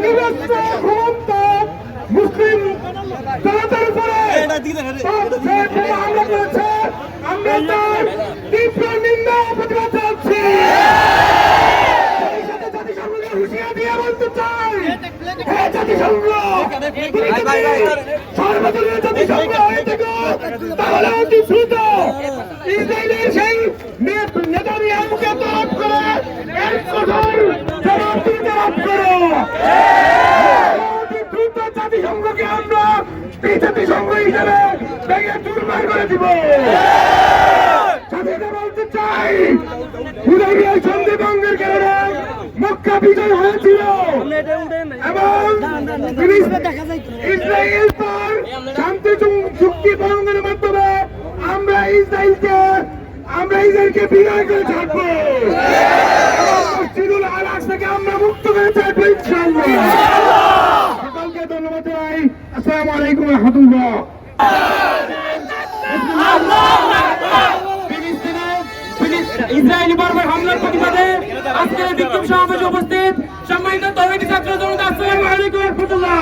নিরস্ত্র ঘুমন্ত মুসলিম জনতার উপরে হামলা করেছে, আমরা তার তীব্র নিন্দা প্রতিবাদ জানাচ্ছি। জাতিসংঘকে হুঁশিয়ারি দিয়ে বলতে চাই, হে জাতিসংঘ, সর্বদলীয় জাতিসংঘ হয়ে থেকো, তাহলে অতি দ্রুত ইসরায়েলের সেই নেতানিয়াহুকে তলব করে এর কঠোর জবাব দিতে লাভ করো। অতি দ্রুত জাতিসংঘকে আমরা জাতিসংঘ হিসেবে ভেঙে চুরমার করে দিব। সাথে বলতে চাই, হুদাইবিয়া সন্ধি ভঙ্গের কারণে মক্কা বিজয় হয়েছিল এবং ইসরায়েল পর শান্তি চুক্তি ভঙ্গের মাধ্যমে আমরা ইসরায়েলকে বিজয় করে ছাড়বো। মসজিদুল আল-আকসা থেকে আমরা মুক্ত করে ছাড়বো ইনশাআল্লাহ। সকলকে ধন্যবাদ জানাই। আসসালামু আলাইকুম ওয়া রাহমাতুল্লাহ। ইসরায়েলি বর্বর হামলার প্রতিবাদে আজকের বিক্ষোভ সমাবেশে উপস্থিত সম্মানিত তৌহিদি ছাত্র জনতা, আসসালামু আলাইকুম ওয়া রাহমাতুল্লাহ।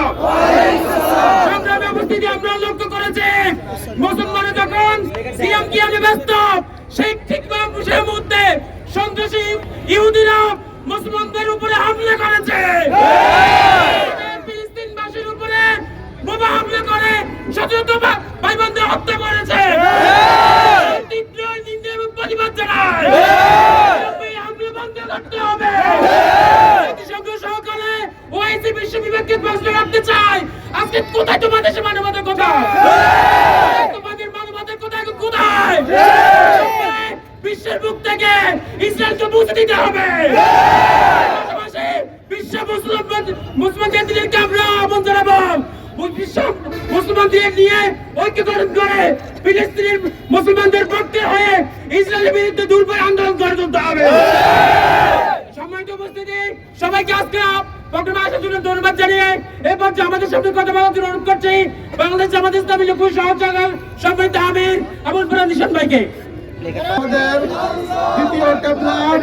সংগ্রামে উপস্থিতি আমরা লক্ষ্য করেছি, মুসলমানরা যখন সিয়াম কিয়ামে ব্যস্ত, সেই ঠিক সেই মুহূর্তে সন্ত্রাসী ইহুদিরা মুসলমানদের উপরে হামলা করেছে, ফিলিস্তিনবাসীর উপরে বোমা হামলা করে শত শত ভাই বোনদের হত্যা করেছে। তীব্র নিন্দা এবং প্রতিবাদ জানায়, হামলা বন্ধ করতে হবে। জাতিসংঘ সহকারে ওআইসি বিশ্ব বিভাগকে প্রশ্ন রাখতে চাই, আজকে কোথায় তোমার দেশে মানবতার কথা? তোমাদের মানবতার কথা কোথায়? বিশ্বের বুক থেকে ইসরায়েলকে মুছে দিতে হবে। বিশ্ব মুসলমানদেরকে আমরা আহ্বান জানাবো, মুসলমানদের নিয়ে ঐক্যকরণ করে ফিলিস্তিনের মুসলমানদের পক্ষে হয়ে ইসরায়েলের বিরুদ্ধে দুর্বল আন্দোলন করে তুলতে হবে। সম্মানিত উপস্থিতি, সবাইকে আজকে প্রোগ্রামে আসার জন্য ধন্যবাদ জানিয়ে এরপর আমাদের সামনে কথা বলার জন্য অনুরোধ করছি বাংলাদেশ জামাত ইসলামী লক্ষ্য সহযোগী সম্মানিত আমির আবুল ফরাদ নিশান ভাইকে। আমাদের দ্বিতীয় ডেভেলপ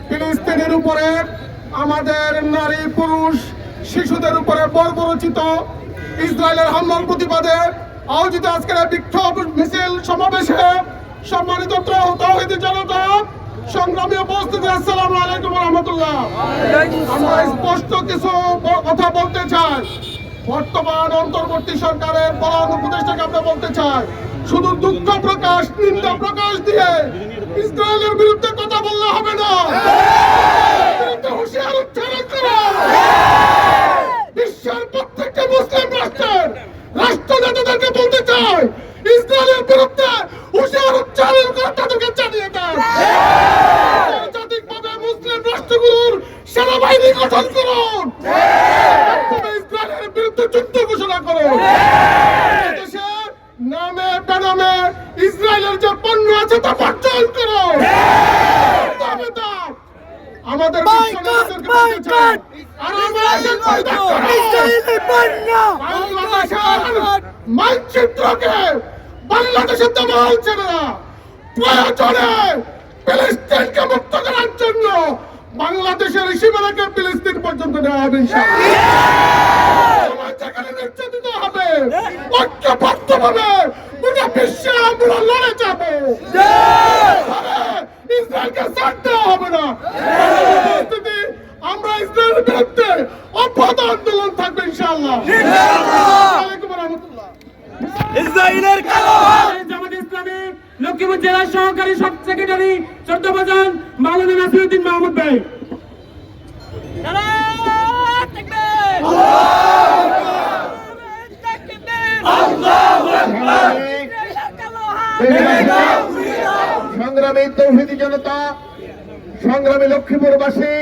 ফিলিস্তিনের উপরে আমাদের নারী পুরুষ শিশুদের উপরে বর্বরচিত ইসরায়েলের হামলার প্রতিবাদে আয়োজিত আজকের বিক্ষোভ মিছিল সমাবেশে সম্মানিত তৌহিদি জনতা, সংগ্রামী উপস্থিতি, আসসালামু আলাইকুম ওয়া রাহমাতুল্লাহ। আমরা স্পষ্ট কিছু কথা বলতে চাই। বর্তমান অন্তর্বর্তী সরকারের প্রধান উপদেষ্টাকে আমরা বলতে চাই, শুধু দুঃখ প্রকাশ নিন্দা প্রকাশ দিয়ে ইসরায়েলের বিরুদ্ধে কথা বললে হবে না, হুঁশিয়ার উচ্চারণ করো। বিশ্বের প্রত্যেকটা মুসলিম রাষ্ট্রের রাষ্ট্রনেতাদেরকে বলতে চাই, ইসরায়েলের বিরুদ্ধে হুঁশিয়ার উচ্চারণ করে তাদেরকে জানিয়ে দেন। আন্তর্জাতিকভাবে মুসলিম রাষ্ট্রগুলোর সেনাবাহিনী গঠন করুন, ইসরায়েলের বিরুদ্ধে যুদ্ধ ঘোষণা করুন। নামে বেনামে ইসরায়েলের যে পণ্য আছে তা বর্জন করো। আমাদের মানচিত্রকে বাংলাদেশের দেওয়া হচ্ছে না, প্রয়োজনে ফিলিস্তিনকে মুক্ত করার জন্য বাংলাদেশের সীমানাকে ফিলিস্তিন পর্যন্ত নেওয়া হবে। নির্যাতিত হবে, ঐক্যবদ্ধভাবে গোটা বিশ্বে আমরা লড়ে যাবো। ইসরায়েলকে ছাড় দেওয়া হবে না। আমরা ইসরায়েলের বিরুদ্ধে অব্যাহত আন্দোলন থাকবে ইনশাআল্লাহ। ইসরায়েলের জামাত ইসলামী লক্ষ্মীপুর জেলা সহকারী সেক্রেটারি চট্টগ্রাম মাওলানা নাসিরউদ্দিন মাহমুদ ভাই। সংগ্রামী তৌহিদি জনতা, সংগ্রামী লক্ষ্মীপুরবাসী,